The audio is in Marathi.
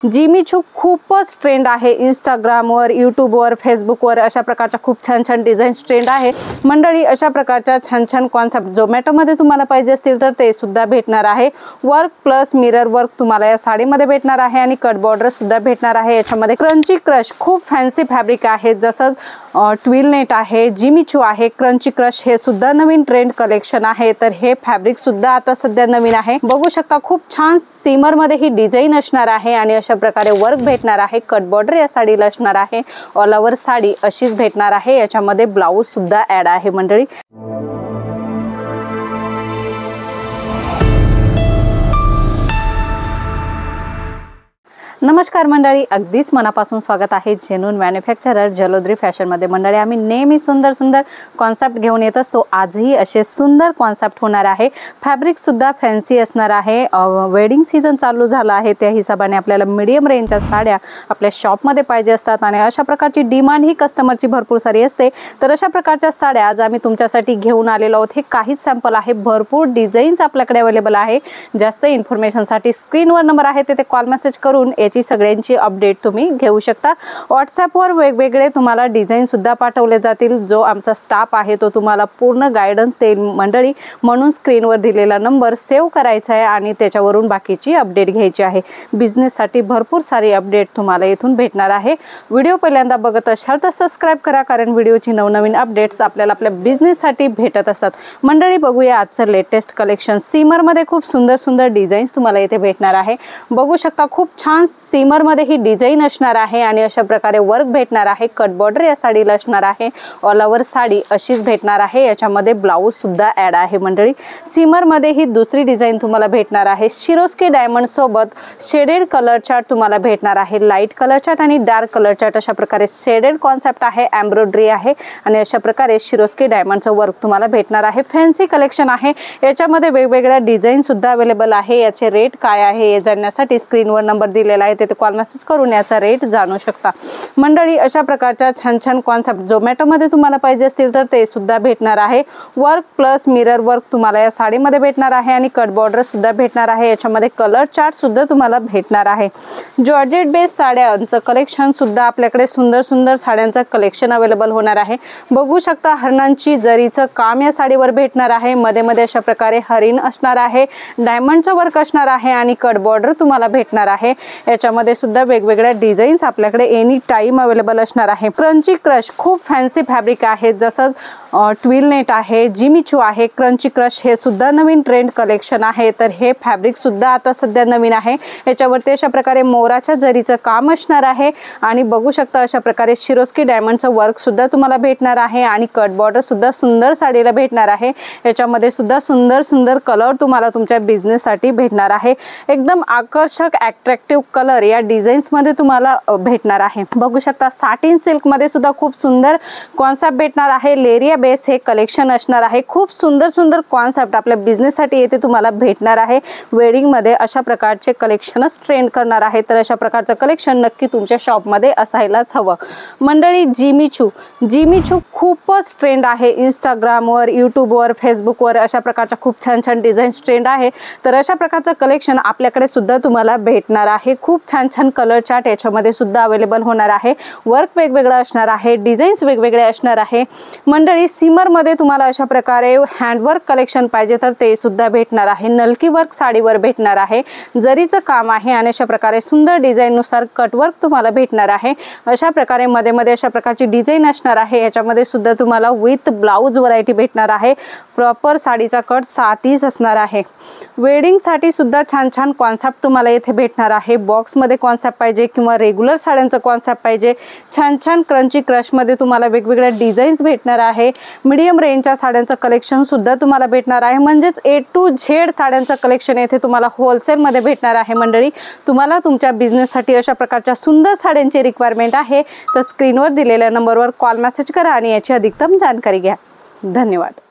जिमी चू खूपच ट्रेंड आहे इंस्टाग्रामवर, यूट्यूबवर, फेसबुकवर अशा प्रकारच्या खूप छान छान डिझाईन्स ट्रेंड आहे मंडळी। अशा प्रकारच्या छान छान कॉन्सेप्ट झोमॅटोमध्ये तुम्हाला पाहिजे असतील तर ते सुद्धा भेटणार आहे। वर्क प्लस मिरर वर्क तुम्हाला या साडीमध्ये भेटणार आहे आणि कट बॉर्डर सुद्धा भेटणार आहे। याच्यामध्ये क्रंची क्रश खूप फॅन्सी फॅब्रिक आहे, जसंच ट्विल नेट आहे, जिमी चू आहे, क्रंची क्रश हे सुद्धा नवीन ट्रेंड कलेक्शन आहे। तर हे फॅब्रिक सुद्धा आता सध्या नवीन आहे, बघू शकता खूप छान सीमर मध्ये ही डिझाईन असणार आहे आणि अशा प्रकारे वर्क भेटणार आहे। कट बॉर्डर या साडीला असणार आहे, ऑल ओव्हर साडी अशीच भेटणार आहे। याच्यामध्ये ब्लाउज सुद्धा ऍड आहे मंडळी। नमस्कार मंडळी, अगदीच मनापासून स्वागत आहे जेन्युइन मॅन्युफॅक्चरर जलोद्री फॅशन मध्ये। मंडळी आम्ही नेहमी सुंदर सुंदर कॉन्सेप्ट घेऊन येत असतो, आजही असे सुंदर कॉन्सेप्ट होणार आहे। फॅब्रिक सुद्धा फॅन्सी असणार आहे। वेडिंग सीजन चालू झाला आहे, त्या हिशोबाने आपल्याला मीडियम रेंजच्या साड्या आपल्या शॉप मध्ये पाहिजे असतात आणि अशा प्रकारची डिमांड ही कस्टमरची भरपूर सारी असते। तर अशा प्रकारच्या साड्या आज आम्ही तुमच्यासाठी घेऊन आलेलो आहोत। हे काहीच सॅम्पल आहे, भरपूर डिझाईन्स आपल्याकडे अवेलेबल आहे। जास्त इन्फॉर्मेशन साठी स्क्रीनवर नंबर आहे तिथे कॉल मेसेज करून याची सगळ्यांची अपडेट तुम्ही घेऊ शकता। व्हॉट्सअपवर वेगवेगळे तुम्हाला डिझाईन सुद्धा पाठवले जातील, जो आमचा स्टाफ आहे तो तुम्हाला पूर्ण गायडन्स देईल मंडळी। म्हणून स्क्रीनवर दिलेला नंबर सेव्ह करायचा आहे आणि त्याच्यावरून बाकीची अपडेट घ्यायची आहे। बिझनेस साठी भरपूर सारी अपडेट तुम्हाला इथून भेटणार आहे। व्हिडिओ पहिल्यांदा बघत असाल तर सबस्क्राइब करा, कारण व्हिडिओची नवनवीन अपडेट्स आपल्याला आपल्या बिझनेस साठी भेटत असतात। मंडळी बघूया आजचं लेटेस्ट कलेक्शन। सीमर मध्ये खूप सुंदर सुंदर डिझाईन्स तुम्हाला इथे भेटणार आहे, बघू शकता खूप छान सीमर मध्ये ही डिझाईन असणार आहे आणि अशा प्रकारे वर्क भेटणार आहे। कट बॉर्डर या साडीला असणार आहे, ऑल ओव्हर साडी अशीच भेटणार आहे। याच्यामध्ये ब्लाउज सुद्धा ऍड आहे मंडळी। सीमर मध्ये ही दुसरी डिझाईन तुम्हाला भेटणार आहे। शिरोस्की डायमंड सोबत शेडेड कलर चार्ट तुम्हाला भेटणार आहे। लाईट कलर चार्ट आणि डार्क कलर चार्ट अशा प्रकारे शेडेड कॉन्सेप्ट आहे, एम्ब्रॉयडरी आहे आणि अशा प्रकारे शिरोस्की डायमंडचं वर्क तुम्हाला भेटणार आहे। फॅन्सी कलेक्शन आहे, याच्यामध्ये वेगवेगळ्या डिझाईन सुद्धा अवेलेबल आहे। याचे रेट काय आहे हे जाणण्यासाठी स्क्रीनवर नंबर दिलेला आहे, ते कॉल मेसेज करून याचा रेट जाणू शकता मंडळी। अशा प्रकारच्या छान छान कॉन्सेप्ट झोमॅटोमध्ये तुम्हाला पाहिजे असतील तर ते सुद्धा भेटणार आहे। वर्क प्लस मिरर वर्क तुम्हाला या साडीमध्ये भेटणार आहे आणि कट बॉर्डर सुद्धा भेटणार आहे। याच्यामध्ये कलर चार्ट सुद्धा तुम्हाला भेटणार आहे। जॉर्जेट बेस साड्यांचं कलेक्शन सुद्धा आपल्याकडे सुंदर सुंदर साड्यांचं कलेक्शन अवेलेबल होणार आहे। बघू शकता हरणांची जरीचं काम या साडीवर भेटणार आहे। मध्ये मध्ये अशा प्रकारे हरिण असणार आहे, डायमंडचं वर्क असणार आहे आणि कट बॉर्डर तुम्हाला भेटणार आहे। याच्यामध्ये सुद्धा वेगवेगळ्या डिझाईन्स आपल्याकडे एनी टाइम अवेलेबल असणार आहे। क्रंची क्रश खूप फॅन्सी फॅब्रिक आहे, जसंच ट्विल नेट आहे, जिमी चू आहे, क्रंची क्रश हे सुद्धा नवीन ट्रेंड कलेक्शन आहे। तर हे फॅब्रिक सुद्धा आता सध्या नवीन आहे। याच्यावरती अशा प्रकारे मोराच्या जरीचं काम असणार आहे आणि बघू शकता अशा प्रकारे शिरोस्की डायमंडचं वर्क सुद्धा तुम्हाला भेटणार आहे आणि कट बॉर्डर सुद्धा सुंदर साडीला भेटणार आहे। याच्यामध्ये सुद्धा सुंदर सुंदर कलर तुम्हाला तुमच्या बिझनेस साठी भेटणार आहे। एकदम आकर्षक अट्रॅक्टिव्ह कलर या डिझाईन्स मध्ये तुम्हाला भेटणार आहे। बघू शकता साटिन सिल्क मध्ये सुद्धा खूप सुंदर कॉन्सेप्ट भेटणार आहे। लेरिया बेस हे कलेक्शन असणार आहे। खूप सुंदर सुंदर कॉन्सेप्ट आपल्या बिझनेस साठी येथे तुम्हाला भेटणार आहे। वेडिंग मध्ये अशा प्रकारचे कलेक्शनच ट्रेंड करणार आहे, तर अशा प्रकारचं कलेक्शन नक्की तुमच्या शॉप मध्ये असायलाच हवं मंडळी। जिमी चू खूपच ट्रेंड आहे इंस्टाग्रामवर, यूट्यूबवर, फेसबुकवर अशा प्रकारच्या खूप छान छान डिझाईन्स ट्रेंड आहे। तर अशा प्रकारचं कलेक्शन आपल्याकडे सुद्धा तुम्हाला भेटणार आहे। खूप छान छान कलर चार्ट याच्यामध्ये सुद्धा अवेलेबल होणार आहे। वर्क वेगवेगळं असणार आहे, डिझाईन्स वेगवेगळे असणार आहे मंडळी। सीमर मध्ये तुम्हाला अशा प्रकारे हँडवर्क कलेक्शन पाहिजे तर ते सुद्धा भेटणार आहे। नलकी वर्क साडीवर भेटणार आहे, जरीचं काम आहे आणि अशा प्रकारे सुंदर डिझाईन नुसार कटवर्क तुम्हाला भेटणार आहे। अशा प्रकारे मध्ये मध्ये अशा प्रकारची डिझाईन असणार आहे। याच्यामध्ये सुद्धा तुम्हाला विथ ब्लाउज व्हरायटी भेटणार आहे। प्रॉपर साडीचा कट 7 असणार आहे। वेडिंग साठी सुद्धा छान छान कॉन्सेप्ट तुम्हाला इथे भेटणार आहे। बॉक्स मध्ये कॉन्सेप्ट पाहिजे किंवा रेग्युलर साड्यांचं कॉन्सेप्ट पाहिजे, छान छान क्रंची क्रश मध्ये तुम्हाला वेगवेगळ्या डिझाईन्स भेटणार आहे। मीडियम रेंजच्या साड्यांचं कलेक्शन सुद्धा तुम्हाला भेटणार आहे, म्हणजेच A to Z साड्यांचं कलेक्शन येथे तुम्हाला होलसेल मध्ये भेटणार आहे मंडळी। तुम्हाला तुमच्या बिझनेस साठी अशा प्रकारच्या सुंदर साड्यांची रिक्वायरमेंट आहे तर स्क्रीनवर दिलेल्या नंबरवर कॉल मेसेज करा आणि याची अधिकतम जानकारी घ्या। धन्यवाद।